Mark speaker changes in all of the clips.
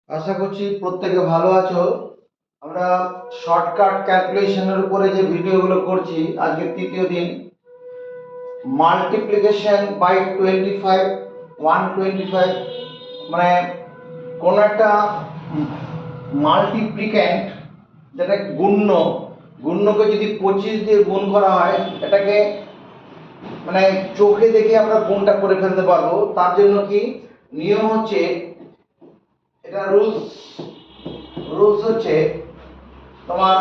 Speaker 1: আশা করছি প্রত্যেকে ভালো আছো। আমরা শর্টকাট ক্যালকুলেশনের উপরে যে ভিডিওগুলো করছি, আজকে তৃতীয় দিন। মাল্টিপ্লিকেশন বাই 25, 125, মানে কোন একটা মাল্টিপ্লিক্যান্ট, যেটা গুণ্যকে যদি 25 দিয়ে গুণ করা হয়, এটাকে মানে চোখে দেখে আমরা গুণটা করে ফেলতে পারবো। তার জন্য কি নিয়ম হচ্ছে, এটা রুলস হচ্ছে তোমার,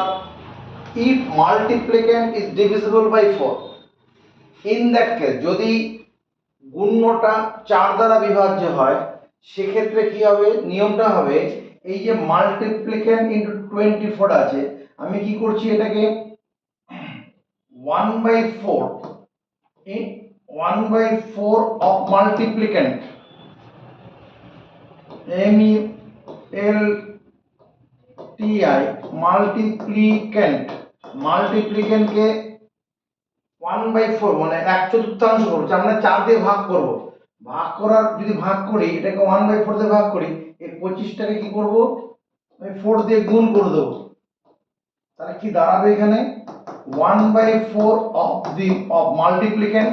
Speaker 1: if multiplicand is divisible by 4, in that case যদি গুণ্যটা 4 দ্বারা বিভাজ্য হয়, সেক্ষেত্রে কি হবে, নিয়মটা হবে এই যে মাল্টিপ্লিক্যান্ড ইনটু 24 আছে, আমি কি করছি এটাকে 1/4 in 1/4 of multiplicand, MELTI মাল্টিপ্লিক্যান্ডকে 1/4 মানে 1/4 করবো, আমরা 4 দিয়ে ভাগ করব। যদি ভাগ করি, এটাকে 1/4 দিয়ে ভাগ করি, এই 25টাকে কি করব, আমি 4 দিয়ে গুণ করে দেবো। তাহলে কি দাঁড়াবে এখানে 1/4 অফ মাল্টিপ্লিক্যান্ড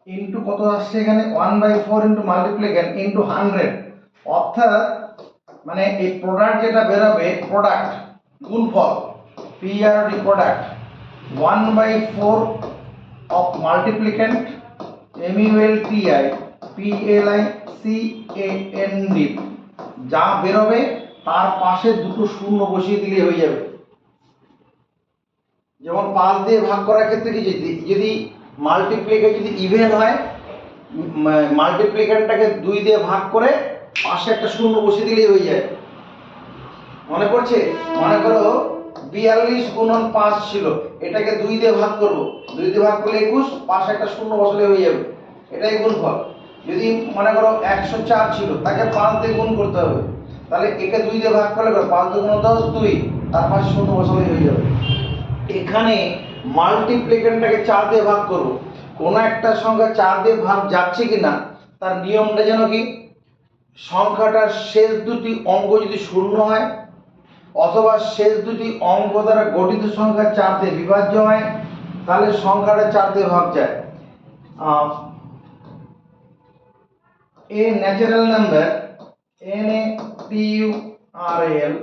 Speaker 1: ইনটু কত আসছে এখানে 1/4 ইনটু মাল্টিপ্লিক্যান্ড ইনটু 100, অর্থাৎ মানে এই প্রোডাক্ট যেটা বেরোবে, প্রোডাক্ট গুণফল PRD product 1/4 of multiplicand MULTI PLICAND, যা বেরোবে তার পাশে দুটো শূন্য বসিয়ে দিলে হয়ে যাবে। যেমন 5 দিয়ে ভাগ করার ক্ষেত্রে কি, যদি মাল্টিপ্লিক্যান্ড যদি ইভেন হয়, মাল্টিপ্লিক্যান্ডটাকে 2 দিয়ে ভাগ করে পাশে একটা শূন্য বসিয়ে দিলেই হয়ে যায়। মনে পড়ছে? মনে করো 42 গুণন 5 ছিল, এটাকে 2 দিয়ে ভাগ করব, 2 দিয়ে ভাগ করলে 21, পাশে একটা শূন্য বসালে হয়ে যাবে, এটাই গুণফল। যদি মনে করো 104 ছিল, তাকে 5 দিয়ে গুণ করতে হবে, তাহলে একে 2 দিয়ে ভাগ করলে 5 2 10 2, তার পাশে শূন্য বসালে হয়ে যাবে। এখানে মাল্টিপ্লিক্যান্ডটাকে 4 দিয়ে ভাগ করব, কোন একটা সংখ্যা 4 দিয়ে ভাগ যাচ্ছে কিনা তার নিয়মটা যেন কি, সংখ্যাটার শেষ দুটি অঙ্ক যদি শূন্য হয়, অথবা শেষ দুটি অঙ্ক দ্বারা গঠিত সংখ্যা 4 দিয়ে বিভাজ্য হয়, তাহলে সংখ্যাটা 4 দিয়ে ভাগ যায়। A natural number, NATURAL,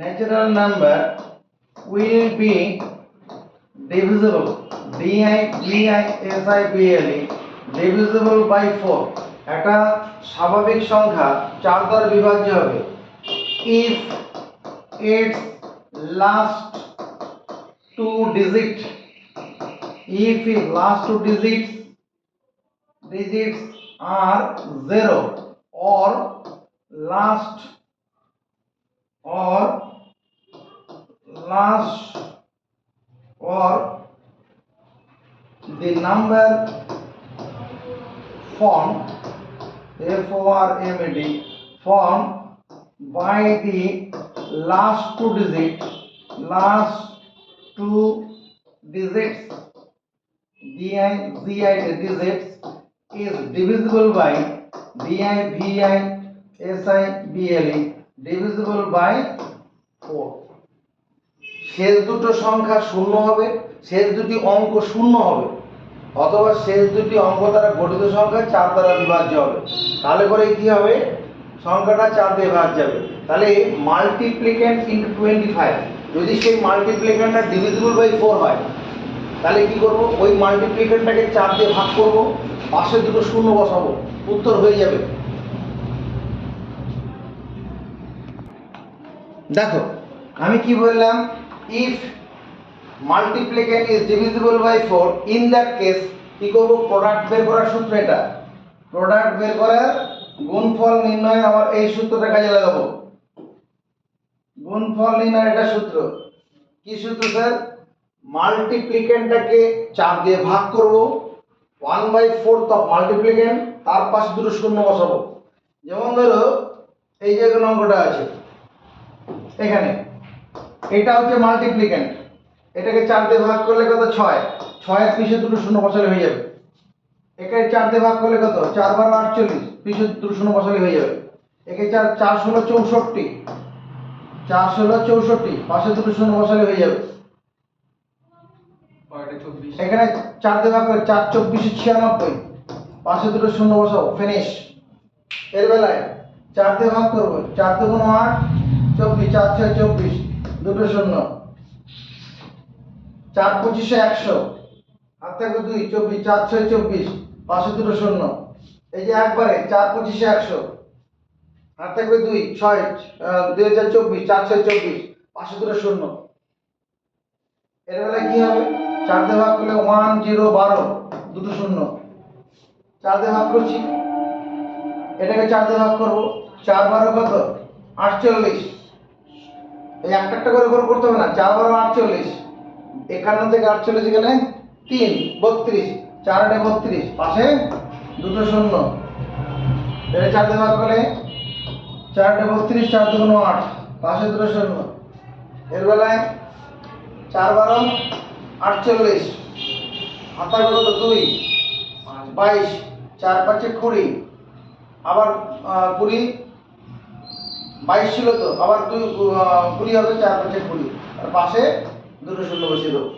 Speaker 1: natural number will be divisible, DIVISIBLE, divisible by 4, একটা স্বাভাবিক সংখ্যা 4 দ্বারা বিভাজ্য হবে if its last two digits are 0 or last or the number formed formed by the last two digits digits digits is divisible by DIVISIBLE, divisible by 4। শেষ দুটো সংখ্যা শূন্য হবে, শেষ দুটি অঙ্ক শূন্য হবে, অথবা শেষ দুটি অঙ্ক দ্বারা গঠিত সংখ্যা 4 দ্বারা বিভাজ্য হবে, তাহলে করে কি হবে, সংখ্যাটা 4 দিয়ে ভাগ যাবে। তাহলে মাল্টিপ্লিক্যান্ড ইনটু 25, যদি সেই মাল্টিপ্লিক্যান্ডটা ডিভিজিবল বাই 4 হয়, তাহলে কি করব, ওই মাল্টিপ্লিক্যান্ডটাকে 4 দিয়ে ভাগ করব, পাশে দুটো শূন্য বসাবো, উত্তর হয়ে যাবে। দেখো আমি কি বললাম, if multiplicand is divisible by 4, in that case কি করব, প্রোডাক্ট বের করার সূত্র, এটা প্রোডাক্ট বের করার, গুণফল নির্ণয় আমার এই সূত্রটা কাজে লাগাবো। গুণফল নির্ণয় এটা সূত্র, কি সূত্র স্যার, মাল্টিপ্লিক্যান্ডটাকে 4 দিয়ে ভাগ করব, 1/4 অফ মাল্টিপ্লিক্যান্ড, তার পাশে দুটো শূন্য বসাবো। যেমন ধরো এই যে অঙ্কটা আছে এখানে, এটা হচ্ছে একে 4 দিয়ে ভাগ করলে কত? 4 12 48, পিছনে দুটো শূন্য বসালে হয়ে যাবে। একে 4 4 16 64, 4 16 64, পাশে দুটো শূন্য বসালে হয়ে যাবে। এখানে 4 দিয়ে ভাগ করে 4 24 96, পাশে দুটো শূন্য বসাও, ফিনিশ। এর বেলায় 4 দিয়ে ভাগ করব, 4 দুগুণ 8, 24, 4 6 24, দুটো শূন্য, 4 25 100, হাত থাকবে 2, 24, 4 6 24, পাশে দুটো শূন্য। এই যে একবারে 4 25 100, হাত থাকবে 2, 6 2024, 4 6 24, পাশে দুটো শূন্য। এর বেলায় কি হবে? 4 দিয়ে ভাগ করলে 1 0 12, দুটো শূন্য, 4 দিয়ে ভাগ করছি, এটাকে 4 দিয়ে ভাগ করব, 4 12 কত? 48। এই একটা একটা করে করতে হবে না, 4 12 48, 51 থেকে 48 গেলে 3 32, 4 8 32, পাশে দুটো শূন্য। এটা 4 দিয়ে ভাগ করলে 4 8 32, 4 2 8, পাশে দুটো শূন্য। এর বেলায় 4 12 48, হাতা কত? 2 22, 4 5 20, আবার 20 22 ছিল তো, আবার 2 20 হবে, 4 5 20, আর পাশে দুটো শূন্য বসিয়ে দেবো।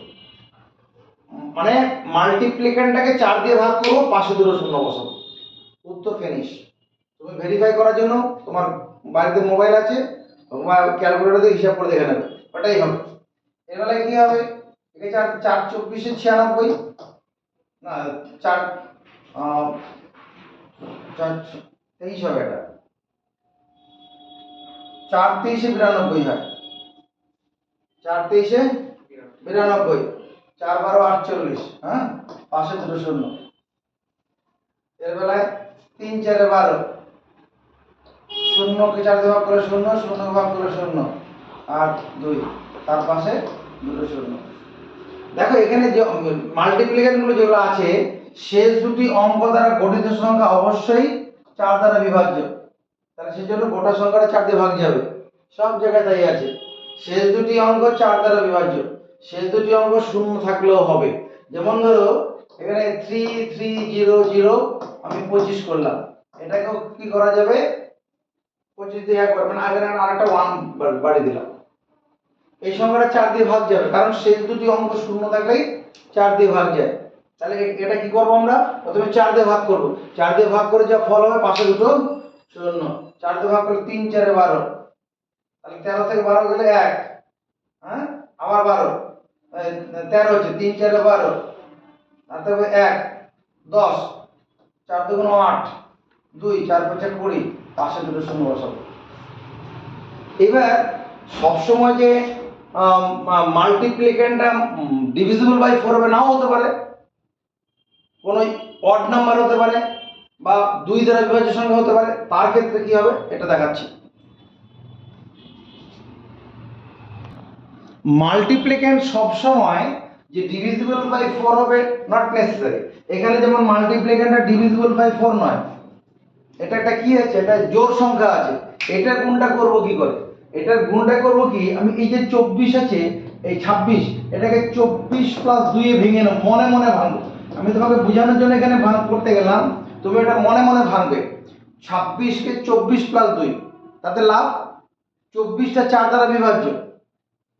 Speaker 1: মানে মাল্টিপ্লিকেন্ডটাকে 4 দিয়ে ভাগ করবো, পাশে দুটো শূন্য বসাবো, উত্তর ফিনিশ। তুমি ভেরিফাই করার জন্য তোমার বাড়িতে মোবাইল আছে, তোমার ক্যালকুলেটর দিয়ে হিসাব করে দেখে নেবে, ওটাই হবে। এর বেলায় কি হবে? একে 4 4 24 96, না 4 4 23 হবে, এটা 4 23 92 হয়, 4 23 92, 4 12 48, হ্যাঁ, পাশে দুটো শূন্য। এর বেলায় 3 4 12, শূন্যকে 4 দিয়ে ভাগ করে 0, 0 ভাগ করে 0, আর 2, তার পাশে দুটো শূন্য। দেখো এখানে যে মাল্টিপ্লিকেশন গুলো যেগুলো আছে, শেষ দুটি অঙ্ক দ্বারা গঠিত সংখ্যা অবশ্যই 4 দ্বারা বিভাজ্য। তাহলে সেজন্য গোটা সংখ্যাটা 4 দিয়ে ভাগ যাবে, সব জায়গায় তাই আছে। শেষ দুটি অঙ্ক 4 দ্বারা বিভাজ্য, শেষ দুটি অঙ্ক শূন্য থাকলেও হবে। যেমন ধরো এখানে 3 3 0 0, আমি 25 করলাম, এটাকেও কি করা যাবে? 25 দিয়ে একবার, মানে আগে আরেকটা 1 বাড়িয়ে দিলাম, এই সংখ্যাটা 4 দিয়ে ভাগ যাবে, কারণ শেষ দুটি অঙ্ক শূন্য থাকলেই 4 দিয়ে ভাগ যায়। তাহলে এটা কি করব? আমরা প্রথমে 4 দিয়ে ভাগ করব, 4 দিয়ে ভাগ করে যা ফল হবে, পাশে দুটো শূন্য, 4 দিয়ে ভাগ করলে 3 4 12, তাহলে 13 থেকে 12 গেলে 1, হ্যাঁ, আবার 12, 13 হচ্ছে, 3 4 12, তাতে হবে 1 10, 4 2 8, 2 4 5 20, পাশে দুটো শূন্য বসাবো। এবার সবসময় যে মাল্টিপ্লিকেন্ডটা ডিভিজিবল বাই 4 হবে, নাও হতে পারে, কোনো অড নাম্বার হতে পারে, বা 2 দ্বারা বিভাজ্য সংখ্যা হতে পারে। তার ক্ষেত্রে কি হবে এটা দেখাচ্ছি। মাল্টিপ্লিকেন্ড সবসময় যে ডিভিজিবল বাই 4 হবে নট নেসেসারি। এখানে যেমন মাল্টিপ্লিকেন্ডটা ডিভিজিবল বাই 4 নয়, এটা একটা কি আছে, এটা জোড় সংখ্যা আছে, এটার গুণটা করব কি করে? এটার গুণটা করব কি, আমি এই যে 24 আছে, এই 26, এটাকে 24 প্লাস 2 এ ভেঙে নাও, মনে মনে ভাঙবো। আমি তোমাকে বোঝানোর জন্য এখানে ভাঙ করতে গেলাম, তুমি এটা মনে মনে ভাঙবে। 26 কে 24 প্লাস 2, তাতে লাভ 24টা 4 দ্বারা বিভাজ্য,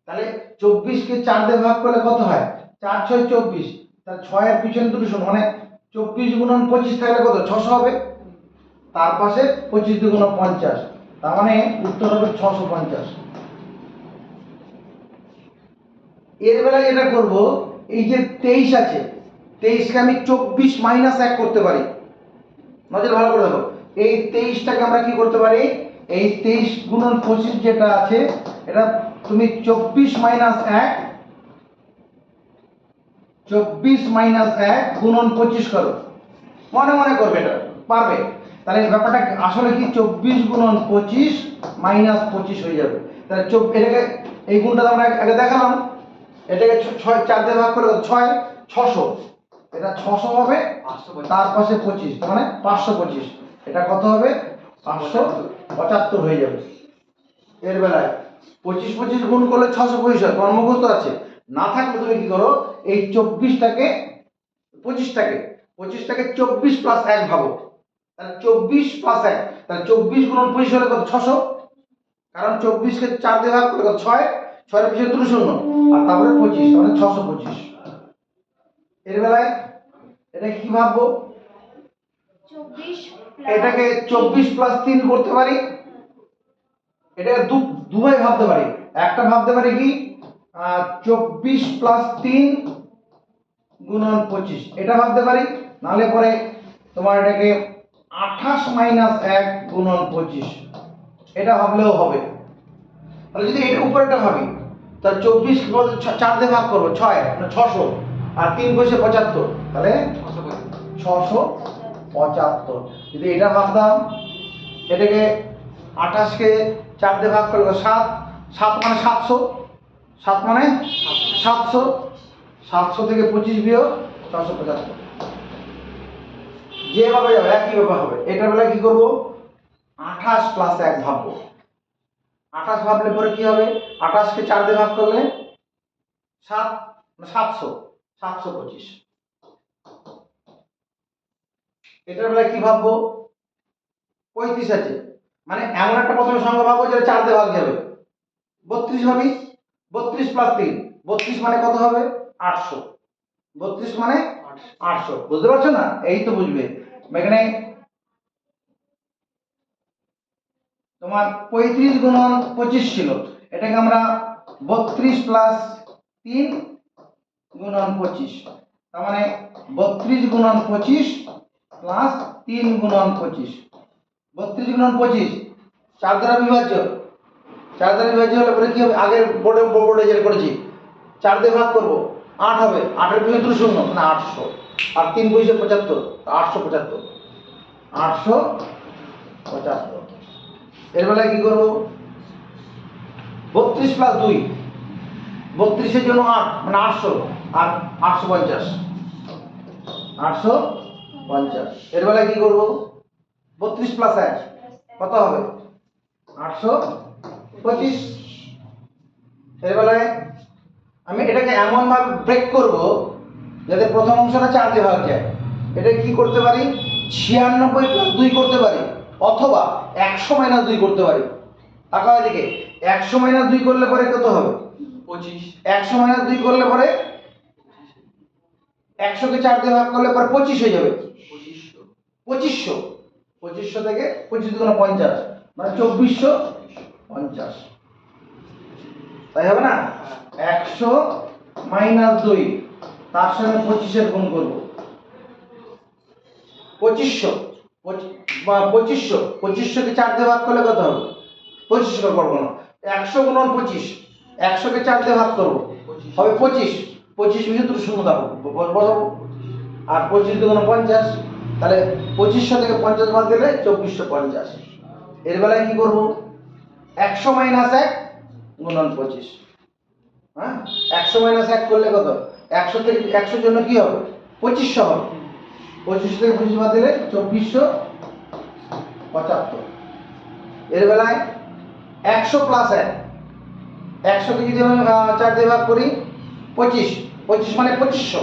Speaker 1: তাহলে 24 কে 4 দিয়ে ভাগ করলে কত হয়? 4 6 24, তাহলে 6 এর পিছনে দুটো শূন্য, মানে 24 গুণন 25 থাকলে কত? 600 হবে, তার পাশে 25 দুগুণ 50, তার মানে উত্তর হবে 650। এর বেলায় এটা করব, এই যে 23 আছে, 23 কে আমি 24 মাইনাস 1 করতে পারি। নজর ভালো করে দেখো, এই 23টাকে আমরা কি করতে পারি? এই 23 গুণন 25 যেটা আছে, এটা তুমি 24 মাইনাস 1, 24 মাইনাস 1 গুণন 25 করো, মনে মনে করবে, এটা পারবে। তাহলে ব্যাপারটা আসলে কি, 24 গুণন 25 মাইনাস 25 হয়ে যাবে। তাহলে এটাকে, এই গুণটা আমরা আগে দেখালাম, এটাকে 6 4 দিয়ে ভাগ করে 6 600, এটা 600 হবে, তার পাশে 25, তার মানে 525, এটা কত হবে? 575 হয়ে যাবে। এর বেলায় 25 25 গুণ করলে 625 হয়, তোমার মুখস্থ আছে, না থাকলে তুমি কি করো, এই 24টাকে 25টাকে 25টাকে 24 প্লাস 1 ভাবো, তাহলে 24 প্লাস 1, তাহলে 24 গুণন 25 হলে কত? 600। কারণ 24 কে 4 দিয়ে ভাগ করলে কত? 6, 6 এর পিছনে দুটো শূন্য, আর তারপরে 25, মানে 625। এর বেলায় এটা কি ভাববো?
Speaker 2: 24
Speaker 1: এটাকে 24 প্লাস 3 করতে পারি, এটাকে দুভাবে ভাবতে পারি। একটা ভাবতে পারি কি 24 প্লাস 3 গুণন 25, এটা ভাবতে পারি। নাহলে পরে তোমার এটাকে 28 মাইনাস 1 গুণন 25, এটা ভাবলেও হবে। তাহলে যদি এটা উপরেটা ভাবি, তাহলে 24 কে 4 দিয়ে ভাগ করবো, 6 মানে 600, আর 3 পয়সা 75, তাহলে 675। যদি এটা ভাবতাম, এটাকে 28 কে 4 দিয়ে ভাগ করলে 7, 7 মানে 700, 7 মানে 700, 700 থেকে 25 বিয়োগ 675, যেভাবে যাবে একই ব্যাপার হবে। এটার বেলায় কি করব? 28 প্লাস 1 ভাববো। 28 ভাবলে পরে কি হবে? 28 কে 4 দিয়ে ভাগ করলে 7, 700, 725। এটার বেলায় কি ভাববো? 35 আছে, মানে এমন একটা প্রথমে সংখ্যা ভাববো যেটা 4 দিয়ে ভাগ যাবে। 32 ভাবি, 32 প্লাস 3, 32 মানে কত হবে? 800, 32 মানে 800। বুঝতে পারছো না? এই তো বুঝবে। এখানে তোমার 35 গুণন 25 ছিল, এটাকে আমরা 32 প্লাস 3 গুণন 25, তার মানে 32 গুণন 25 প্লাস 3 গুণন 25। 32 গুণন 25 4 দ্বারা বিভাজ্য, 4 দ্বারা বিভাজ্য হলে পরে কি হবে? আগের বোর্ডে যেটা করেছি, 4 দিয়ে ভাগ করব, 8 হবে, 8 এর পিছনে দুটো শূন্য, মানে 800, আর 3 পয়সা 75, 875, 875। এর বেলায় কি করব? 32 প্লাস 2, 32 এর জন্য 8 মানে 800, আর 850, 850। এর বেলায় কি করব? 32 প্লাস 1 কত হবে? 825। এর বেলায় আমি এটাকে এমন ভাবে ব্রেক করব যাতে প্রথম অংশটা 4 দিয়ে ভাগ যায়। এটা কি করতে পারি? 96 প্লাস 2 করতে পারি, অথবা 100 মাইনাস 2 করতে পারি। তাকাও এদিকে, 100 মাইনাস 2 করলে পরে কত হবে?
Speaker 3: 25।
Speaker 1: 100 মাইনাস 2 করলে পরে 100 কে 4 দিয়ে ভাগ করলে পরে 25 হয়ে যাবে। 2500, 2500 থেকে 25 দুগুণে 50, মানে 2450। তাই হবে না? 100 মাইনাস 2, তার সঙ্গে 25 এর গুণ করব, 2500, বা 2500 কে 4 দিয়ে ভাগ করলে কত হবে? 2500 করবো না, 100 গুণন 25, 100 কে 4 দিয়ে ভাগ করবো, হবে 25, 25 মিশে দুটো শূন্য বসাবো, আর 25 দুগুণে 50, তাহলে 2500 থেকে 50 বাদ দিলে 2450। এর বেলায় কি করব? 100 মাইনাস 1 গুণন 25, হ্যাঁ, 100 মাইনাস 1 করলে কত? 100 থেকে 100 জন্য কি হবে? 2500 হবে, 2500 থেকে 25 বাদ দিলে 2475। এর বেলায় 100 প্লাস 1, 100 কে যদি আমি 4 দিয়ে ভাগ করি, 25, 25 মানে 2500,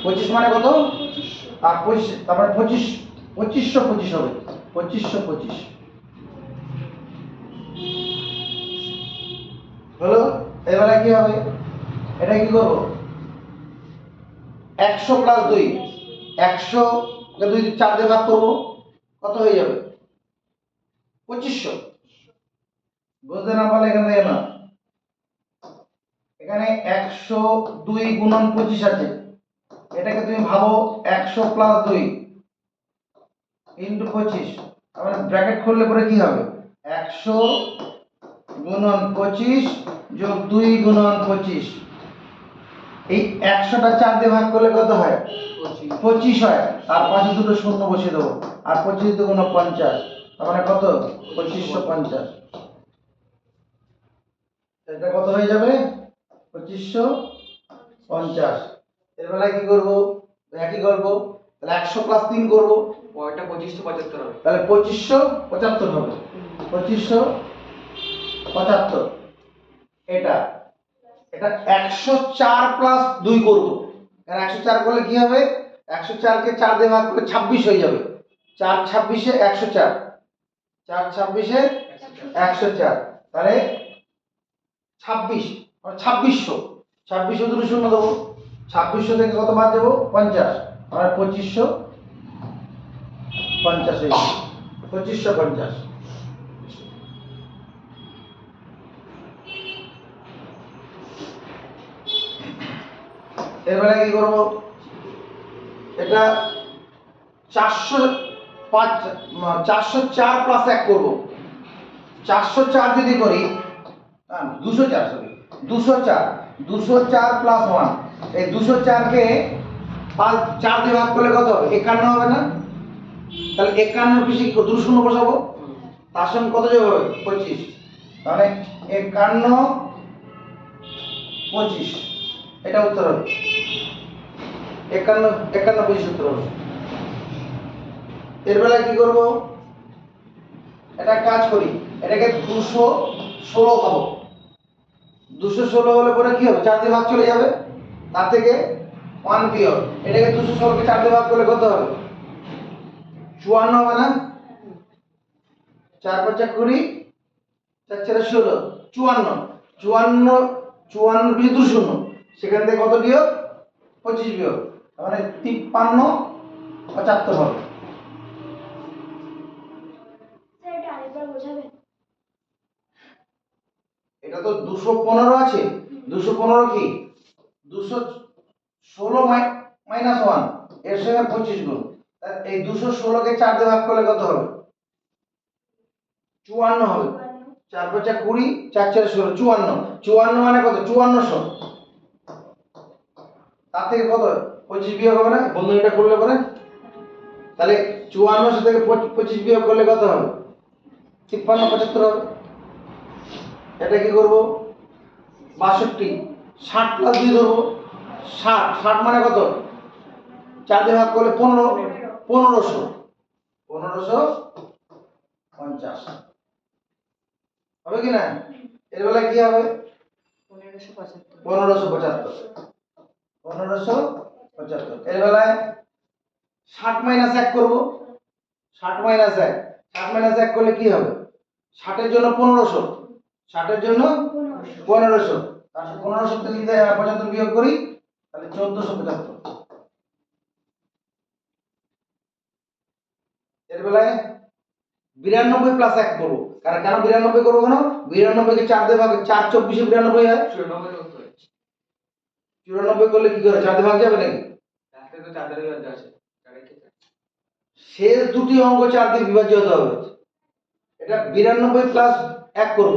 Speaker 1: 25 মানে কত?
Speaker 2: 2500
Speaker 1: আর 25, তারপরে 2525 হবে, 2525 হলো। এবারে কি হবে? এটা কি করব? 100 প্লাস 2, 100 কে 2 দিয়ে 4 দিয়ে ভাগ করব, কত হয়ে যাবে? 2500। বুঝতে না পারলে এখানে দেখে না, এখানে 102 গুণন 25 আছে, এটাকে তুমি ভাবো 100 প্লাস 2 ইন্টু 25, তারপরে ব্র্যাকেট খুললে পরে কি হবে? 100 গুণন 25 যোগ 2 গুণন 25। এই 100টা 4 দিয়ে ভাগ করলে কত হয়? 25 হয়, আর পাশে দুটো শূন্য বসিয়ে দেবো, আর 25 দুগুণ 50, তার মানে কত? 2550। এটা কত হয়ে যাবে? 2550। এর বেলায় কি করব? একই করব, তাহলে 100 প্লাস 3 করব,
Speaker 3: ওইটা 2575 হবে।
Speaker 1: তাহলে 2575 হবে, 2575। এটা এটা 104 প্লাস 2 করব, কারণ 104 করলে কি হবে? 104কে 4 দিয়ে ভাগ করলে 26 হয়ে যাবে। 4 26-এ 104, 4 26-এ 104, তাহলে 26 মানে 2600, 2600 দুটো শূন্য দেবো, 2600 থেকে কত বাদ দেবো 50, মানে 2550 হয়ে যাবে, 2550। এরপরে কি করবো, এটা 404 প্লাস 1 করবো। 404 যদি করি, 204, সরি 204 প্লাস 1, এই 204কে 4 দিয়ে ভাগ করলে কত হবে 51 হবে না? তাহলে 51 পিছে দুটো শূন্য বসাবো, তার সঙ্গে কত যোগ হবে 25, তাহলে 51 25, এটা উত্তর হবে 51 25 উত্তর হবে। এর বেলায় কি করব, এটা কাজ করি, এটাকে 216 পাবো। 216 হলে পরে কি হবে, 4 দিয়ে ভাগ চলে যাবে, তার থেকে 1 বিয়োগ, এটাকে 216কে 4 দিয়ে ভাগ করলে কত হবে 54 হবে না? 4 5 20, 4 4 16, 54, 54 পিছে দুটো শূন্য, সেখান থেকে কত বিয়োগ 25 বিয়োগ, মানে 53 75 হবে।
Speaker 2: স্যার এটা আরেকবার বোঝাবেন?
Speaker 1: এটা তো 215 আছে, 215 কি 216 মাইনাস 1, এর সঙ্গে 25 গুণ, এই 216কে 4 দিয়ে ভাগ করলে কত হবে 54 হবে। 4 5 20, 4 4 16, 54, 54 মানে কত 5400, তার থেকে কত 25 বিয়োগ হবে না, বন্ধনীটা করলে পরে, তাহলে 5400 থেকে 25 বিয়োগ করলে কত হবে 53 75 হবে। এটা কি করব 62, 60 প্লাস 2 ধরবো, 60, 60 মানে কত 4 দিয়ে ভাগ করলে 15, 1500, 1550 হবে কি না? এর বেলায় কি হবে 1575, 1575। এর বেলায় 60 মাইনাস 1 করব, 60 মাইনাস 1, 60 মাইনাস 1 করলে কি হবে, 60 এর জন্য 1500, 60 এর জন্য 1500, তার 1500 থেকে যদি 75 বিয়োগ করি তাহলে 1475। এর বেলায় 92 প্লাস 1 করব, কারণ কেন 92 করব, কেন 92 কে 4 দিয়ে ভাগ, 4 24 92 হয়,
Speaker 3: 94 করতে হয়।
Speaker 1: 94 করলে কি করে 4 দিয়ে ভাগ যাবে নাকি?
Speaker 3: একটা তো 4 দ্বারা বিভাজ্য আছে, 4 কে 4।
Speaker 1: শেষ দুটি অঙ্ক 4 দিয়ে বিভাজ্য হতে হবে। এটা 92 প্লাস 1 করব,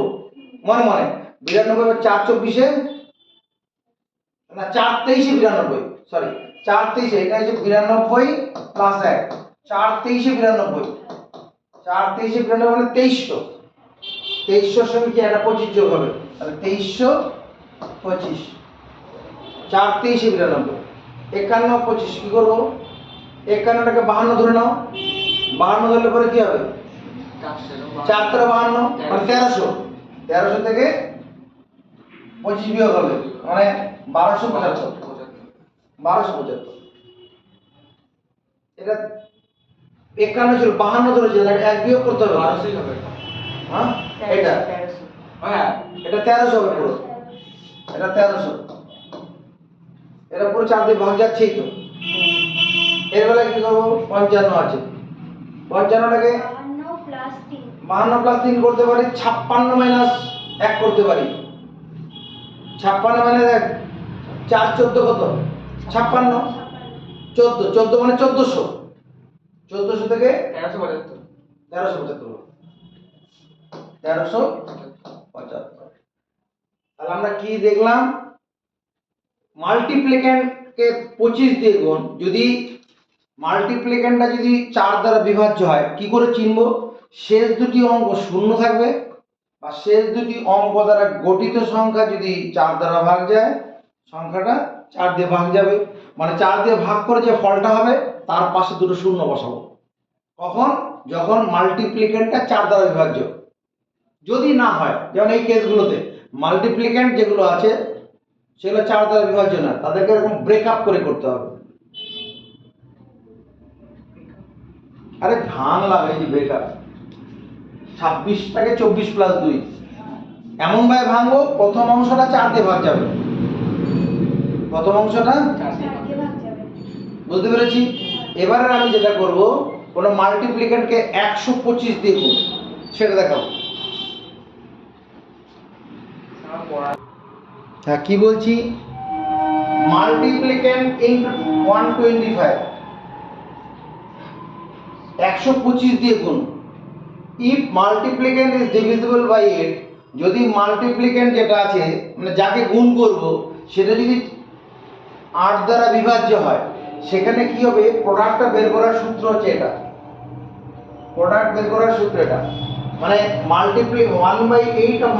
Speaker 1: মনে মনে 92 4 24-এ না 4 23-এ 92, সরি 4 23-এ, এটা হচ্ছে 92 প্লাস 1, 4 23-এ 92, 4 23-এ 92 মানে 2300, 2300 সঙ্গে কি একটা 25 যোগ হবে, তাহলে 2325, 4 23-এ 92, 51 25 কি করব, 51টাকে 52 ধরে নাও, 52 ধরলে পরে কি হবে 4 3 52, মানে 1300, 1300 থেকে 25 বিয়োগ হবে, মানে 1275, 1275। এটা 51 ছিল 52 ধরেছে, তাহলে 1 বিয়োগ করতে হবে,
Speaker 3: 1200 হবে।
Speaker 1: হ্যাঁ এটা
Speaker 3: হ্যাঁ,
Speaker 1: এটা 1300 হবে পুরো, এটা 1300, এটা পুরো 4 দিয়ে ভাগ যাচ্ছেই তো। এর বেলায় কি করব 55 আছে, 55টাকে
Speaker 2: 52 প্লাস 3,
Speaker 1: 52 প্লাস 3 করতে পারি, 56 মাইনাস 1 করতে পারি, 56 মাইনাস 1, 4 14 কত 56, 14 মানে 1400, 1400 থেকে
Speaker 3: 1375।
Speaker 1: 1375, 1375। তাহলে আমরা কি দেখলাম, মাল্টিপ্লিক্যান্ডকে 25 দিয়ে গুণ, যদি মাল্টিপ্লিক্যান্ডটা যদি 4 দ্বারা বিভাজ্য হয় কি করে চিনব, শেষ দুটি অঙ্ক শূন্য থাকবে, বা শেষ দুটি অঙ্ক দ্বারা গঠিত সংখ্যা যদি 4 দ্বারা ভাগ যায়, সংখ্যাটা 4 দিয়ে ভাগ যাবে, মানে 4 দিয়ে ভাগ করে যে ফলটা হবে তার পাশে দুটো শূন্য বসাবো। কখন, যখন মাল্টিপ্লিক্যান্ডটা 4 দ্বারা বিভাজ্য। যদি না হয়, যেমন এই কেসগুলোতে মাল্টিপ্লিক্যান্ড যেগুলো আছে সেগুলো 4 দ্বারা বিভাজ্য না, তাদেরকে এরকম ব্রেকআপ করে করতে হবে। আরে ভাঙলাম এই যে বেকার, 26টাকে 24+2 এমন ভাবে ভাঙবো প্রথম অংশটা 4 দিয়ে ভাগ যাবে, প্রথম অংশটা
Speaker 3: 4 দিয়ে
Speaker 2: 4 দিয়ে ভাগ যাবে।
Speaker 1: বুঝতে পেরেছি। এবারে আমি যেটা করব, কোনো মাল্টিপ্লিকেন্টকে 125 দিয়ে গুণ, সেটা দেখাবো।
Speaker 3: আমার পড়া
Speaker 1: হ্যাঁ কি বলছি, মাল্টিপ্লিকেন্ট ইনটু 125 125 দিয়ে গুণ। ইফ মাল্টিপ্লিকেন্ট ইজ ডিভিজিবল বাই 8, যদি মাল্টিপ্লিকেন্ট যেটা আছে মানে যাকে গুণ করব সেটা যদি 8 দ্বারা বিভাজ্য হয়, সেখানে কি হবে, প্রোডাক্টটা বের করার সূত্র হচ্ছে এটা, প্রোডাক্ট বের করার সূত্র এটা, মানে 1/8 অফ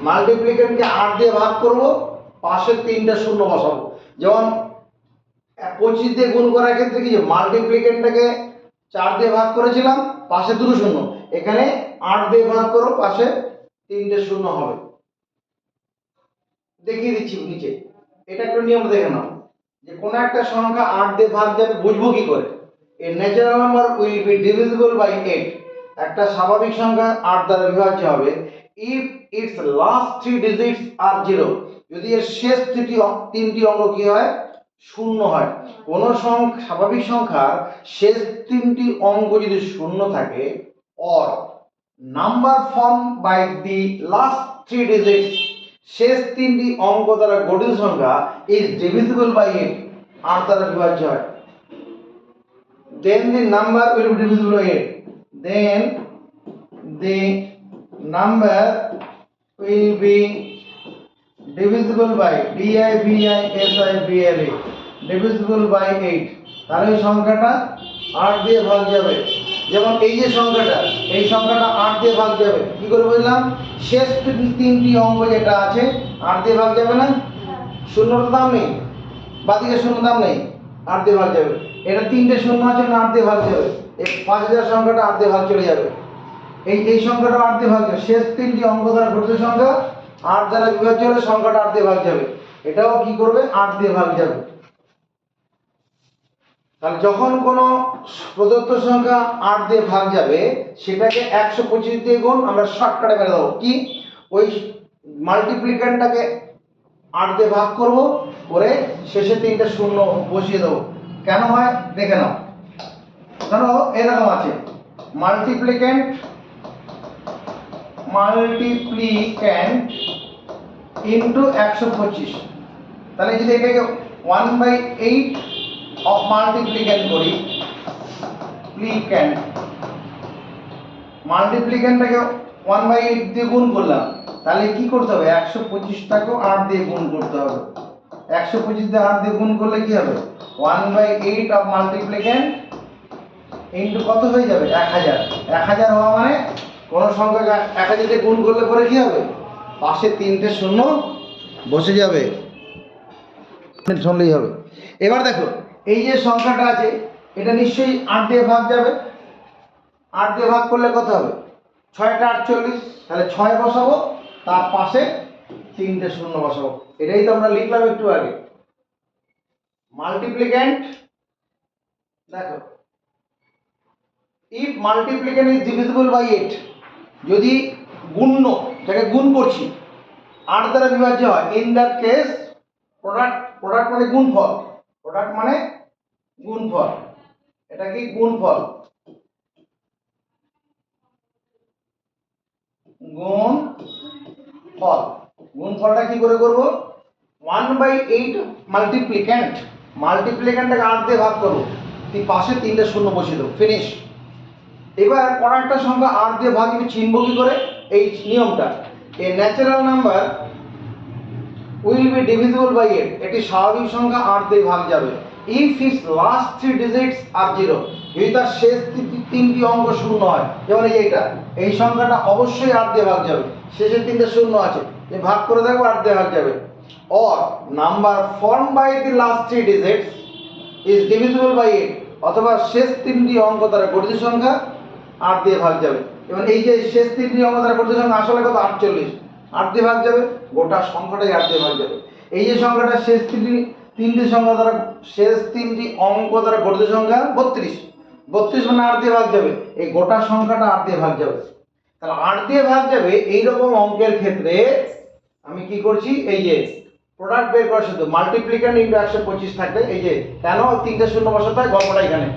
Speaker 1: মাল্টিপ্লিকেন্টকে 8 দিয়ে ভাগ করব, পাশের 3টে শূন্য বসাবো। যেমন 25 দিয়ে গুণ করার ক্ষেত্রে কি, যে মাল্টিপ্লিকেন্টটাকে 4 দিয়ে ভাগ করেছিলাম, পাশে 2 শূন্য, এখানে 8 দিয়ে ভাগ করো, পাশে 3টে শূন্য হবে। দেখিয়ে দিচ্ছি নিচে, এটা একটা নিয়ম দেখে নাও, যে কোনো একটা সংখ্যা 8 দিয়ে ভাগ যাবে বুঝবো কি করে, a natural number will be divisible by 8, একটা স্বাভাবিক সংখ্যা 8 দ্বারা বিভাজ্য হবে if its last 3 digits are 0, যদি এর শেষ তিনটি অঙ্ক কি হয়, শূন্য হয়। কোনো স্বাভাবিক সংখ্যার শেষ 3টি অঙ্ক যদি শূন্য থাকে, or number form by the last 3 digits, শেষ 3টি অঙ্ক দ্বারা গঠিত সংখ্যা ইজ ডিভিজিবল বাই 8, 8 দ্বারা বিভাজ্য হয়, then the number will be divisible by 8, then the number will be divisible by DIVISIBLE, divisible by 8, তাহলে এই সংখ্যাটা 8 দিয়ে ভাগ যাবে। যেমন এই যে সংখ্যাটা, এই সংখ্যাটা 8 দিয়ে ভাগ যাবে, কি করে বুঝলাম, শেষ 3টি অঙ্ক যেটা আছে 8 দিয়ে ভাগ যাবে না, শূন্যর তো দাম নেই, বাদিকে শূন্য দাম নেই, 8 দিয়ে ভাগ যাবে। এটা 3টে শূন্য আছে না, 8 দিয়ে ভাগ যাবে, এই 5000 সংখ্যাটা 8 দিয়ে ভাগ চলে যাবে, এই সংখ্যাটা 8 দিয়ে ভাগ যাবে, শেষ 3টি অঙ্ক দ্বারা গঠিত সংখ্যা 8 দ্বারা বিভাজ্য হলে সংখ্যাটা 8 দিয়ে ভাগ যাবে, এটাও কি করবে, 8 দিয়ে ভাগ যাবে। তাহলে যখন কোনো প্রদত্ত সংখ্যা 8 দিয়ে ভাগ যাবে, সেটাকে 125 দিয়ে গুণ, আমরা শর্টকাটে মেরে দেবো কি, ওই মাল্টিপ্লিকেন্টটাকে 8 দিয়ে ভাগ করব, করে শেষে 3টে শূন্য বসিয়ে দেবো। কেন হয় দেখে নাও, ধরো এরকম আছে মাল্টিপ্লিকেন্ট ইনটু 125, তাহলে যদি এটাকে 1/8 অফ মাল্টিপ্লিকেন্ট করি, মাল্টিপ্লিকেন্টটাকে 1/8 দিয়ে গুণ করলাম, তাহলে কি করতে হবে, 125টাকেও 8 দিয়ে গুণ করতে হবে, 125 দিয়ে 8 দিয়ে গুণ করলে কি হবে, 1/8 অফ মাল্টিপ্লিকেন্ট ইনটু কত হয়ে যাবে, 1000, 1000 হওয়া মানে কোন সংখ্যাকে 1000 দিয়ে গুণ করলে পরে কি হবে, পাশে 3টে শূন্য বসে যাবে, শুনলেই হবে। এবার দেখো এই যে সংখ্যাটা আছে, এটা নিশ্চয়ই 8 দিয়ে ভাগ যাবে, 8 দিয়ে ভাগ করলে কত হবে, 6টা 48, তাহলে 6 বসাবো, তার পাশে 3টে শূন্য বসাবো, এটাই তো আমরা লিখলাম একটু আগে। মাল্টিপ্লিকেন্ট, দেখো ইফ মাল্টিপ্লিকেন্ট ইজ ডিভিজিবল বাই 8, যদি গুণ্য যাকে গুণ করছি 8 দ্বারা বিভাজ্য হয়, ইন দ্যাট কেস প্রোডাক্ট মানে গুণফল, প্রোডাক্ট মানে গুণফল, এটা কি গুণফল, গুণফলটা কি করে করব, 1/8 মাল্টিপ্লিকেন্টটাকে 8 দিয়ে ভাগ করবো, পাশে 3টে শূন্য বসিয়ে দেবো, ফিনিশ। এবার কোনো একটা সংখ্যা 8 দিয়ে ভাগ আমি চিনব কি করে, এই নিয়মটা, a natural number will be divisible by 8, এটি স্বাভাবিক সংখ্যা 8 দিয়ে ভাগ যাবে if its last 3 digits are 0, যদি তার শেষ 3টি অঙ্ক শূন্য হয়, যেমন এই সংখ্যাটা অবশ্যই 8 দিয়ে ভাগ যাবে, শেষের 3টে শূন্য আছে, যে ভাগ করে দেখো 8 দিয়ে ভাগ যাবে, or number form by the last 3 digits is divisible by 8, অথবা শেষ 3টি অঙ্ক দ্বারা গঠিত সংখ্যা 8 দিয়ে ভাগ যাবে। এবং এই যে শেষ 3টি অঙ্ক দ্বারা গঠিত সংখ্যা আসলে কত, 48, 8 দিয়ে ভাগ যাবে, গোটা সংখ্যাটাই 8 দিয়ে ভাগ যাবে। এই যে সংখ্যাটা শেষ 3টি অঙ্ক দ্বারা গঠিত সংখ্যা 32, 32 মানে 8 দিয়ে ভাগ যাবে, এই গোটা সংখ্যাটা 8 দিয়ে ভাগ যাবে। তাহলে 8 দিয়ে ভাগ যাবে এই রকম অঙ্কের ক্ষেত্রে আমি কি করছি, এই যে প্রোডাক্ট বের করা শুধু মাল্টিপ্লিকেন্ট ইনটু 125 থাকবে। এই যে কেন তিনটে শূন্য বসাতে হয় গল্পটা এখানে।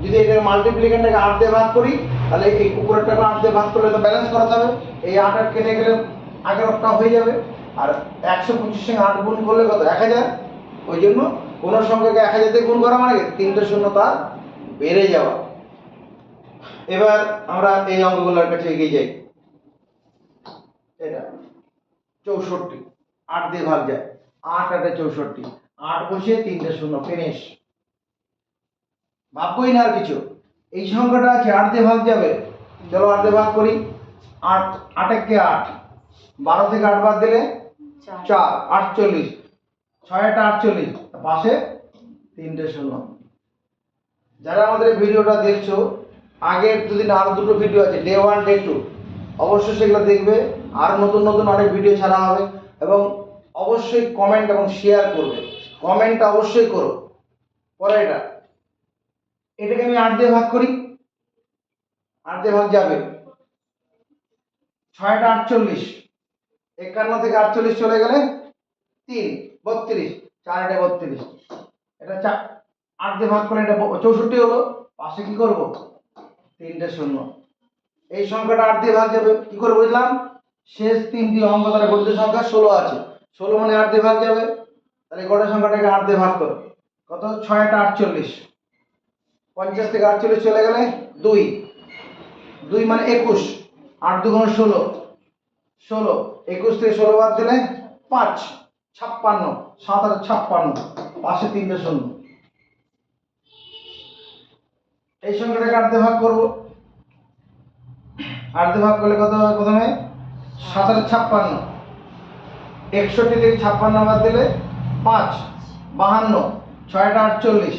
Speaker 1: যদি এটা মাল্টিপ্লিকেন্টটাকে 8 দিয়ে ভাগ করি তাহলে এই উপরেরটাকে 8 দিয়ে ভাগ করলে তো ব্যালেন্স করাতে হবে। এই 8 আর কেটে গেলে আগেরটা হয়ে যাবে। আর 125 সঙ্গে 8 গুণ করলে কত, 1000। ওই জন্য কোন সংখ্যাকে 1000 দিয়ে গুণ করা মানে তিনটে শূন্য তার বেড়ে যাওয়া। এবার আমরা এই অঙ্কগুলোর কাছে এগিয়ে যাই। এটা 64, 8 দিয়ে ভাগ যায়, 8 8 64, 8 বসিয়ে তিনটে শূন্য, ফিনিশ। ভাববই না আর কিছু। এই সংখ্যাটা আছে 8 দিয়ে ভাগ যাবে, চলো 8 দিয়ে ভাগ করি। 8 8 কে 8, 12 থেকে 8 বাদ দিলে 4, 48, 6 8 48, পাশে তিনটে শূন্য। যারা আমাদের ভিডিওটা দেখছো, আগের দুদিন আরো দুটো ভিডিও আছে, ডে 1 ডে 2, অবশ্যই সেগুলো দেখবে। আর নতুন নতুন অনেক ভিডিও ছাড়া হবে। এবং অবশ্যই কমেন্ট এবং শেয়ার করবে, কমেন্টটা অবশ্যই করো। পরে এটাকে আমি 8 দিয়ে ভাগ করি, 8 দিয়ে ভাগ যাবে, 6 8 48, 51 থেকে 48 চলে গেলে 3 32, 4 8 32। এটা 8 দিয়ে ভাগ করলে এটা 64 হলো, পাশে কি করব, তিনটে শূন্য। এই সংখ্যাটা 8 দিয়ে ভাগ যাবে, কি করে বুঝলাম, শেষ তিনটি অঙ্ক দ্বারা গঠিত সংখ্যা 16 আছে, 16 মানে 8 দিয়ে ভাগ যাবে। তাহলে গোটা সংখ্যাটাকে 8 দিয়ে ভাগ করো, কত, 6 8 48, 50 থেকে 48 চলে গেলে 2, 2 মানে 21, 8 2 গুণ 16, 16, 21 থেকে 16 বাদ দিলে 5, 56, 7 8 56, পাশে তিনটে শূন্য। এই সংখ্যাটাকে 8 দিয়ে ভাগ করবো, 8 দিয়ে ভাগ করলে কত হবে, প্রথমে 7 8 56, 61 থেকে 56 বাদ দিলে 5, 52, 6 8 48,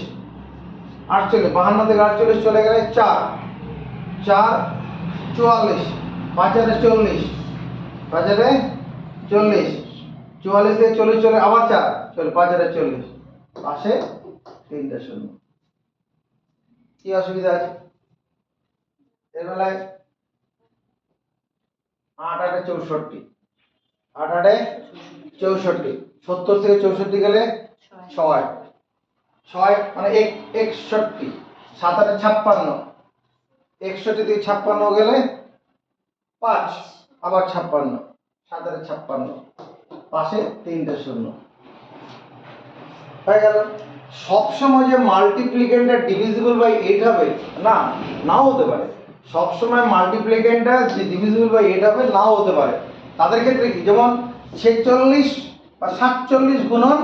Speaker 1: 48, 52 থেকে 48 চলে গেলে 4, 4 44, 5 8 40, 5 8 40, 44 থেকে 40 চলে আবার 4, চলে 5 8 40, পাশে তিনটে শূন্য। কি অসুবিধা আছে এর বেলায়? 8 8 64, 8 8 64, 70 থেকে 64 গেলে 6, 6 মানে 61, 7 8 56, 61 থেকে 56 গেলে 5, আবার 56, 7 8 56, পাশে তিনটে শূন্য। হয়ে গেল। সবসময় যে মাল্টিপ্লিকেন্টটা ডিভিজিবল বাই 8 হবে না, নাও হতে পারে। সবসময় মাল্টিপ্লিকেন্টটা যে ডিভিজিবল বাই 8 হবে নাও হতে পারে। তাদের ক্ষেত্রে কি, যেমন 46 বা 47 গুণন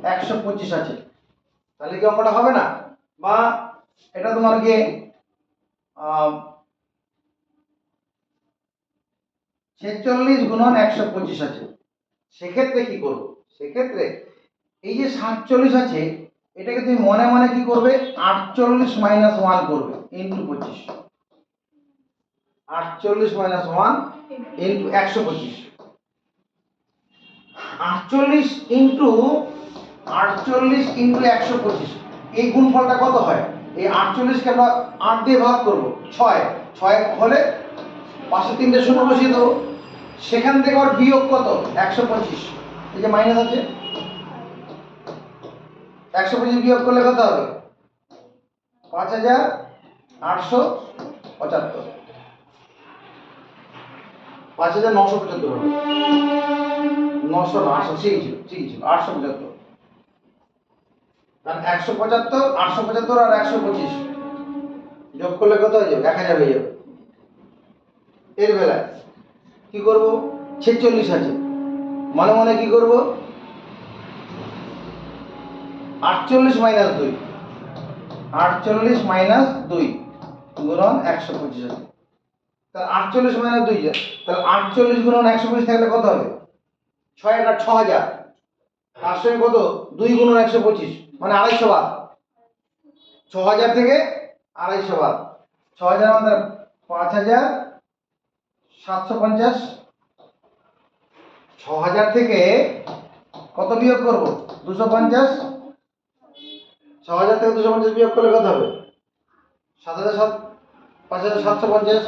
Speaker 1: 125 আছে, তাহলে কি অঙ্কটা হবে না? বা এটা তোমার কি 46 গুণন 125 আছে, সেক্ষেত্রে কি করব? সেক্ষেত্রে এই যে 47 আছে, এটাকে তুমি মনে মনে কি করবে, 48 মাইনাস 1 করবে ইনটু 25, 48 মাইনাস 1 ইনটু 125, 48 ইনটু 125, এই গুণফলটা কত হয়? এই 48 কে আমরা 8 দিয়ে ভাগ করব, 6, 6 হলে পাশে তিনটে শূন্য বসিয়ে দেবো। সেখান থেকে আবার বিয়োগ কত, 125, এই যে মাইনাস আছে, 125 বিয়োগ করলে কত হবে, 5875, 5975 হবে, 900 না 800, ঠিকই ছিল 875। কারণ 175, 875 আর 125 যোগ করলে কত হয়ে যাবে, 1000 হয়ে যাবে। এর বেলায় কি করব, 46 আছে, মনে মনে কি করব, 48 মাইনাস 2, 48 মাইনাস 2 গুণন 125 আছে। তাহলে 48 মাইনাস 2 যায়, তাহলে 48 গুণন 125 থাকলে কত হবে, 6 এটা 6000, তার সঙ্গে কত 2 গুণন 125 মানে 250 বাদ, 6000 থেকে 250 বাদ, 6000 মানে 5750, 6000 থেকে কত বিয়োগ করব, 250, 6000 থেকে 250 বিয়োগ করলে কত হবে, 5750।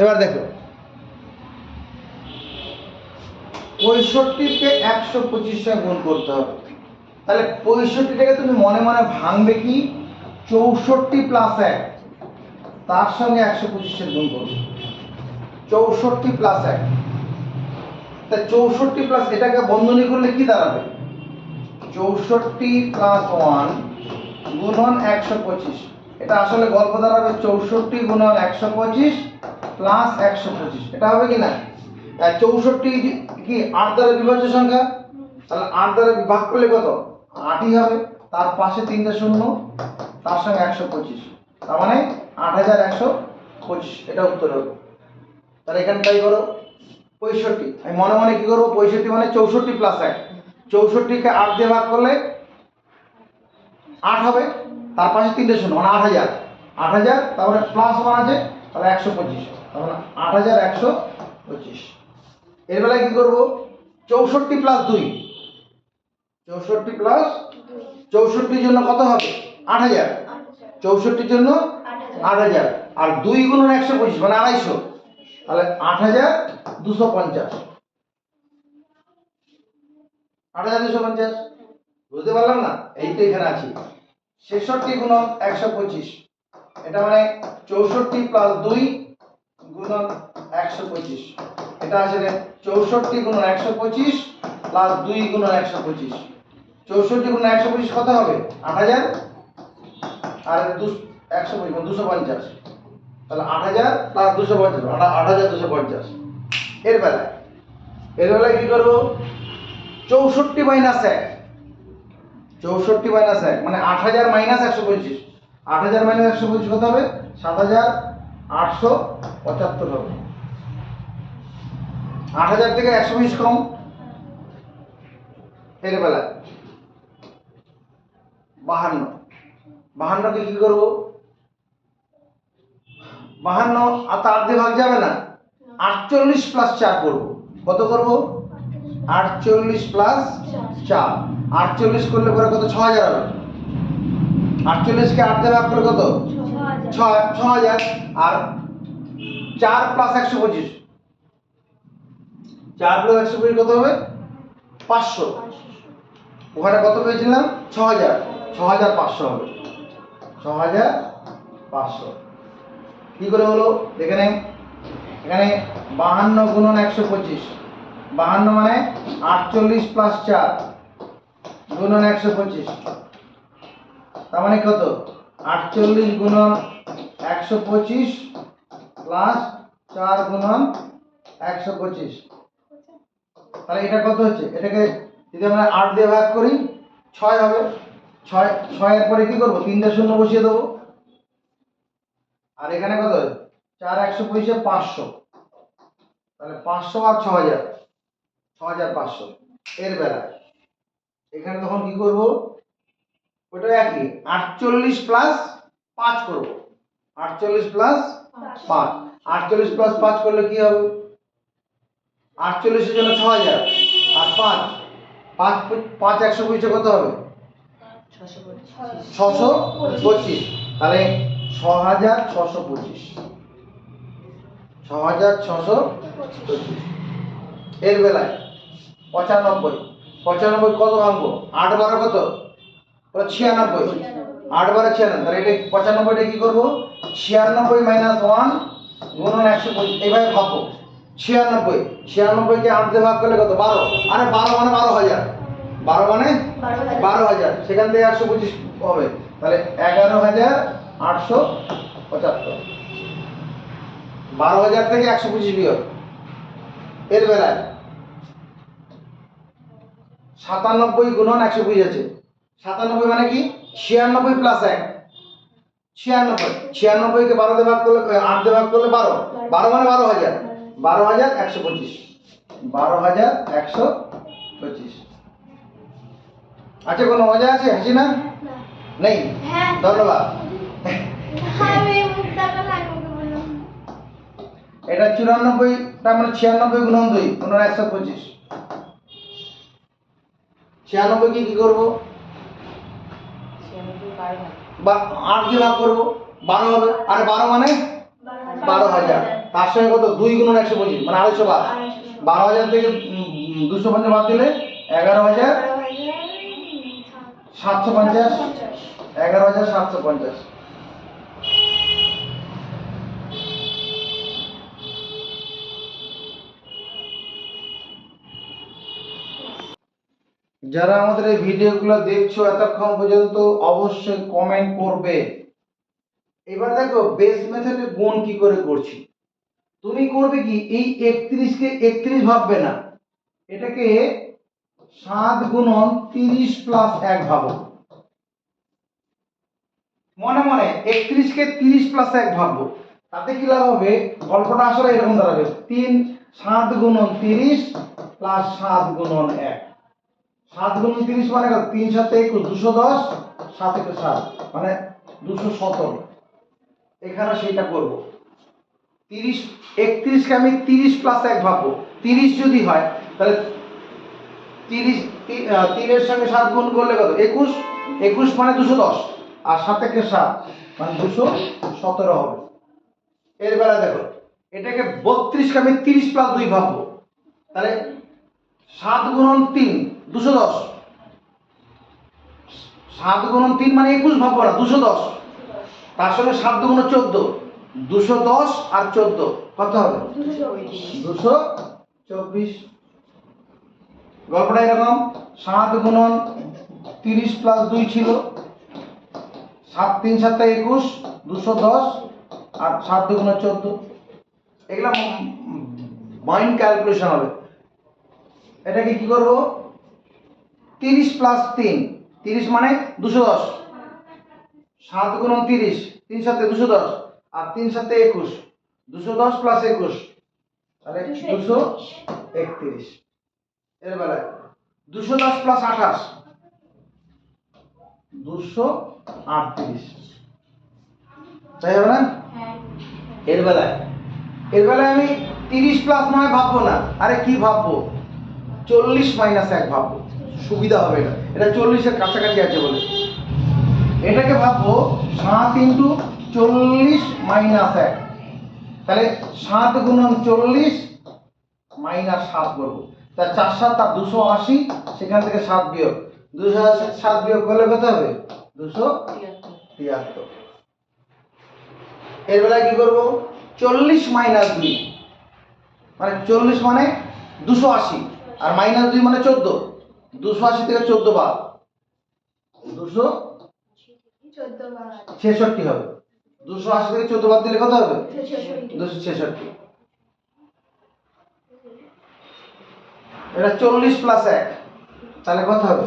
Speaker 1: এবার দেখো 65কে 125 সঙ্গে গুণ করতে হবে। তাহলে 65টাকে তুমি মনে মনে ভাঙবে কি 64 প্লাস 1 তার সঙ্গে 125 গুণ করবে। 64 প্লাস 1, তা 64 প্লাস এটাকে বন্ধনী করলে কি দাঁড়াবে? 64 প্লাস 1 গুণন 125। এটা আসলে গল্প দাঁড়াবে 64 গুণন 125 প্লাস 125। এটা হবে কি না? 64 কি 8 দ্বারা বিভাজ্য সংখ্যা, তাহলে 8 দ্বারা ভাগ করলে কত? 8ই হবে। তার পাশে 3টে শূন্য, তার সঙ্গে 125, তার মানে 8125। এটা উত্তর হবে। তাহলে এখানে তাই করো 65। আমি মনে মনে কি করবো? 65 মানে 64 প্লাস 1। 64কে 8 দিয়ে ভাগ করলে 8 হবে, তার পাশে 3টে শূন্য মানে 8000। 8000 তারপরে প্লাস 1 আছে, তাহলে 125, তার মানে 8125। এর বেলায় কি করব? 64 প্লাস 2, 64 প্লাস 64 জন্য কত হবে? 8000। 64 জন্য 8000 আর 2 গুণন 125 মানে 250, তাহলে 8250। 8250 বুঝতে পারলাম না? এই তো এখানে আছে 66 গুণন 125। এটা মানে 64 প্লাস 2 গুণন 125। এটা আসলে 64 গুণন 125 প্লাস 2 গুণন 125। 64 গুণন 125 কত হবে? 8000 আর 125 মানে 250, তাহলে 8000 প্লাস 250 8250। এর বেলায় কি করব? 64 মাইনাস 1, 64 মাইনাস 1 মানে 8000 মাইনাস 125। 8000 মাইনাস 125 কত হবে? 7875 হবে। 8000 থেকে 120 কম। এর বেলায় 52 কে কি করব? 52 আর তার দিয়ে ভাগ যাবে না, 48 প্লাস 4 করব। কত করব? 48 প্লাস 4। 48 করলে পরে কত? 6000 হবে। 48 কে 8 দিয়ে ভাগ করলে কত? 6000 আর 4 প্লাস 125, 4 প্লাস 125 কত হবে? 500। ওখানে কত পেয়েছিলাম? 6000, 6500 হবে। 6500 কি করে হলো দেখে নেন। এখানে 52 গুণন 125, 52 মানে 48 প্লাস 4 গুণন 125, তার মানে কত? 48 গুণন 125 প্লাস 4 গুণন 125। তাহলে এটা কত হচ্ছে? এটাকে যদি আমরা 8 দিয়ে ভাগ করি 6 হবে। 6 এর পরে কি করব? 3টে শূন্য বসিয়ে দেবো। আর এখানে কত? 4 125 500, তাহলে 500 আর 6000 6500। এর বেলায় এখানে তখন কি করব? ওটা একই 48 প্লাস 5 করব। 48 প্লাস 5, 48 প্লাস 5 করলে কি হবে? 48 এর জন্য 6000 আর 5 5 5 125 কত হবে? 625। তাহলে 6625। 6625। এর বেলায় 95, 95 কত ভাঙবো? 8 12 কত? 96। 8 12 96, তাহলে এটা 95টা কি করব? 96 মাইনাস 1 গুণন 125। এইভাবে ভাবো 96, 96 কে 8 দিয়ে ভাগ করলে কত? 12। আরে 12 মানে 12000, 12 মানে 12000, সেখান থেকে 125 হবে, তাহলে 11875। 12000 থেকে 125 বিয়োগ। এর বেলায় 97 গুণন 120 আছে। 97 মানে কি? 96 প্লাস 1 96। 96 কে 12 দিয়ে ভাগ করলে 8 দিয়ে ভাগ করলে 12, 12 মানে 12000, 12125। 12125। আচ্ছা কোনো মজা আছে? হাসি না? নেই?
Speaker 2: হ্যাঁ।
Speaker 1: ধন্যবাদ।
Speaker 2: আমি মুখ দেখালে আমি ওকে বললাম।
Speaker 1: এটা 94, তার মানে 96 গুণন 2 গুণন 125। 96 কে কি করব?
Speaker 3: 96 বারো ভাগ।
Speaker 1: বা 8 দিয়ে ভাগ করব, 12 হবে। আরে 12 মানে 12,000। তার সঙ্গে কত? 2 গুণন 125 মানে 250 বার। 12,000 থেকে 250 বাদ দিলে 11,750। 11,750। যারা আমাদের এই ভিডিওগুলো দেখছো এতক্ষণ পর্যন্ত অবশ্যই কমেন্ট করবে। এবার দেখো বেস মেথডে গুণ কি করে করছি। তুমি করবে কি, এই 31 কে 31 ভাববে না, এটাকে 7 গুণন 30 প্লাস 1 ভাবো। মনে মনে 31 কে 30 প্লাস 1 ভাববো, তাতে কি লাভ হবে? গল্পটা আসলে এরকম দাঁড়াবে, 7 গুণন 30 প্লাস 7 গুণন 1। 7 গুণন 30 মানে কত? 3 7 21, 210, 7 1 7 মানে 217। এখানে সেটা করব। 30 31 কে আমি 30 প্লাস 1 ভাববো। 30 যদি হয় তাহলে 30 3 এর সঙ্গে 7 গুণ করলে কত? 21, 21 মানে 210 আর 7 একে 7 মানে 217 হবে। এর বেলা দেখো এটাকে 32 কে আমি 30 প্লাস 2 ভাববো, তাহলে 7 গুণন 3 210, 7 গুণন 3 মানে 21 ভাববো না, 210। তার সঙ্গে 7 গুণ 14, 210 আর 14 কত হবে? 224। গল্পটা এরকম, 7 গুণন 30 প্লাস 2 ছিল, 7 3 7 21, 210 আর 7 দুগুণ 14। এগুলা মাইন্ড ক্যালকুলেশন হবে। এটাকে কি করব? 30 প্লাস 3, 30 মানে 210, 7 গুণন 30, 3 7 210 আর 3 7 21, 210 প্লাস 21 তাহলে 231। এর বেলায় 210 প্লাস 28 238, তাই হবে না? এর বেলায় আমি 30 প্লাস 9 ভাববো না, আরে কি ভাববো? 40 মাইনাস 1 ভাববো, সুবিধা হবে। এটা 40 এর কাছাকাছি আছে বলে এটাকে ভাববো 7 ইন্টু 40 মাইনাস 1। তাহলে 7 গুণন 40 মাইনাস 7 করবো, তা 4 7 তার 280, সেখান থেকে 7 বিয়োগ, 207 বিয়োগ করলে কত হবে? 273। এর বেলায় কি করবো? 40 মাইনাস 2 মানে 40 মানে 280 আর মাইনাস 2 মানে 14, 280 থেকে 14 বাদ 266 হবে। 280 থেকে 14 বাদ দিলে কত হবে? 266। এটা 40 প্লাস 1 তাহলে কত হবে?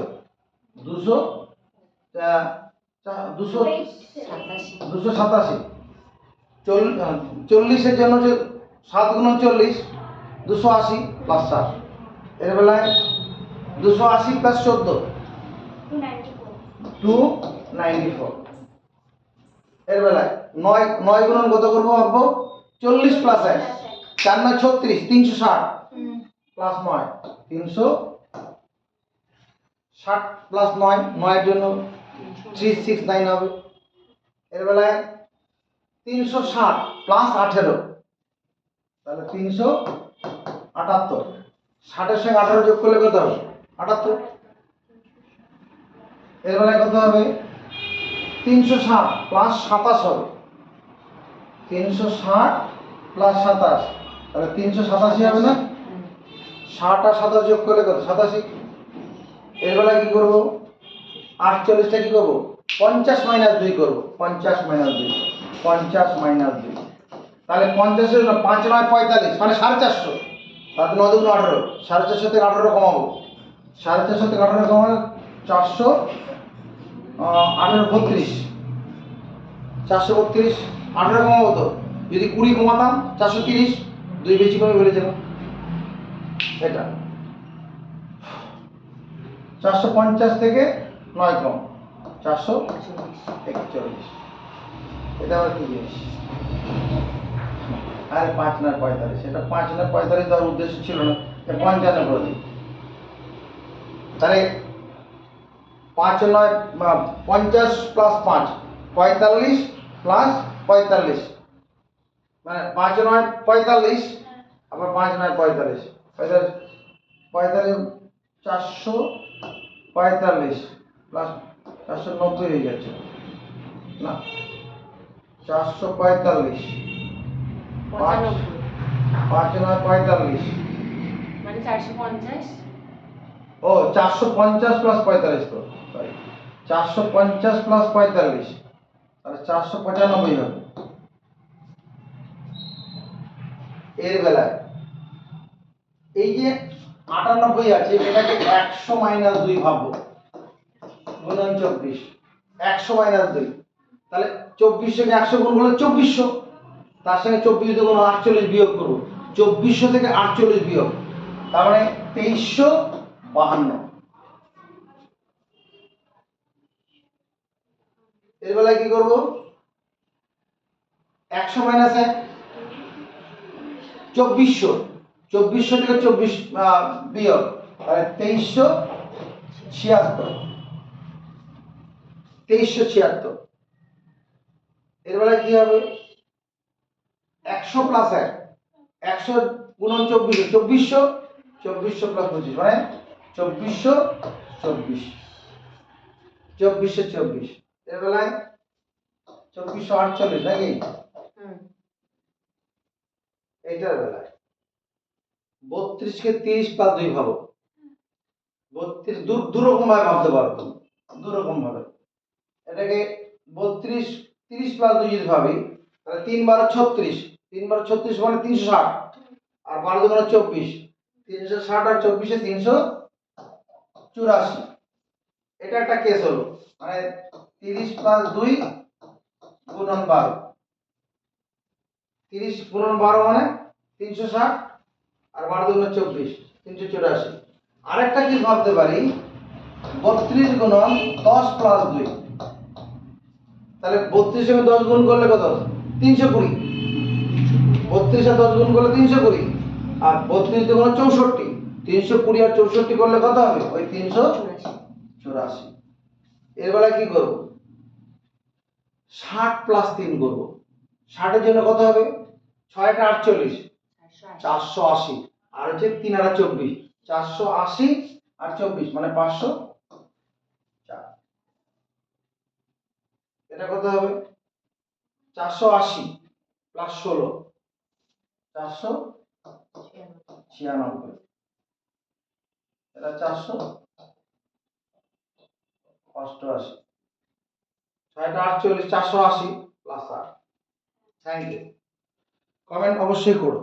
Speaker 1: 287। 40 এর জন্য যে 7 গুণন 40 280 প্লাস 7। এর বেলায় 280 প্লাস 14 294। এর বেলায় 9 গুণন কত করবো ভাববো? 40 প্লাস 1 4 9 36 360 প্লাস 9 360 প্লাস 9 9 এর জন্য 369 হবে। এর বেলায় 360 প্লাস 18 তাহলে 378, 60 এর সঙ্গে 18 যোগ করলে কত হবে? 78। এর বেলায় কত হবে? 360 প্লাস 27 হবে, 360 প্লাস 27 তাহলে 387 হবে না? 60 আর 27 যোগ করলে কত? 87। এর বেলায় কি করব? 48টা কি করব? 50 মাইনাস 2 করব, 50 মাইনাস 2, 50 মাইনাস 2 তাহলে 50 এর 5 9 45 মানে 450, তাহলে 9 2 18, 450 থেকে 18 কমাবো, 450 থেকে 18 কমালে 400 18 32, 432 18 কমাবো তো, যদি 20 কমাতাম 430, 2 বেশি কমে বলেছিলাম। এটা 450 থেকে 9 কম 441। এটা আবার কি জিনিস? আরে 5 না 45, এটা 5 না 45 দেওয়ার উদ্দেশ্য ছিল না, এটা 55 করে দিই। তাহলে 5 9 50 প্লাস 5 45 প্লাস 45 মানে 5 9 45 আবার 5 9 45 45 45 445 প্লাস 490 হয়ে যাচ্ছে না 445 5
Speaker 3: 95
Speaker 1: 9 45
Speaker 3: মানে 450
Speaker 1: ও 450 প্লাস 45 তো সরি 450 প্লাস 45 তাহলে 495 হবে এর বেলায় এই যে 98 আছে এটাকে 100 মাইনাস 2 ভাববো গুণন 24 100 মাইনাস 2 তাহলে 24 থেকে 100 গুণ করলে 2400 তার সঙ্গে 24 দিয়ে গুণ 48 বিয়োগ করব 2400 থেকে 48 বিয়োগ তার মানে 2352 এর বেলায় কি করব 100 মাইনাস 1 2400 2400 থেকে 24 বিয়োগ তাহলে 2376 2376 এর বেলায় কি হবে 100 প্লাস 1 100 গুণন 24 2400 2400 প্লাস 25 মানে 2424 2424 এর বেলায় 2448 নাকি এইটার বেলায় 32 কে 30 প্লাস 2 ভাবো 32 দুরকম ভাবে ভাবতে পারো দুরকম ভাবে এটাকে 32 30 প্লাস 2 যদি ভাবি তাহলে 3 12 36 3 12 36 মানে 360 আর 12 দুগুণে 24 360 আর 24 এ 384 এটা একটা কেস হলো মানে 30 প্লাস 2 গুণন 12 30 গুণন 12 মানে 360 আর 12 দুগুণে 24 384 আরেকটা কি ভাবতে পারি 32 গুণন 10 প্লাস 2 তাহলে 32 সঙ্গে 10 গুণ করলে কত 320 32 আর 10 গুণ করলে 320 আর 32 দুগুণ 64 320 আর 64 করলে কত হবে ওই 384 এর বেলায় কি করব 60 প্লাস 3 করব 60 এর জন্য কত হবে 6 টা 48 480 আর হচ্ছে 3 আর 24 480 আর 24 মানে 500 এটা কত হবে 480 প্লাস 16 496 এটা 488 ছয়টা 48 480 প্লাস 8 থ্যাংক ইউ কমেন্ট অবশ্যই করো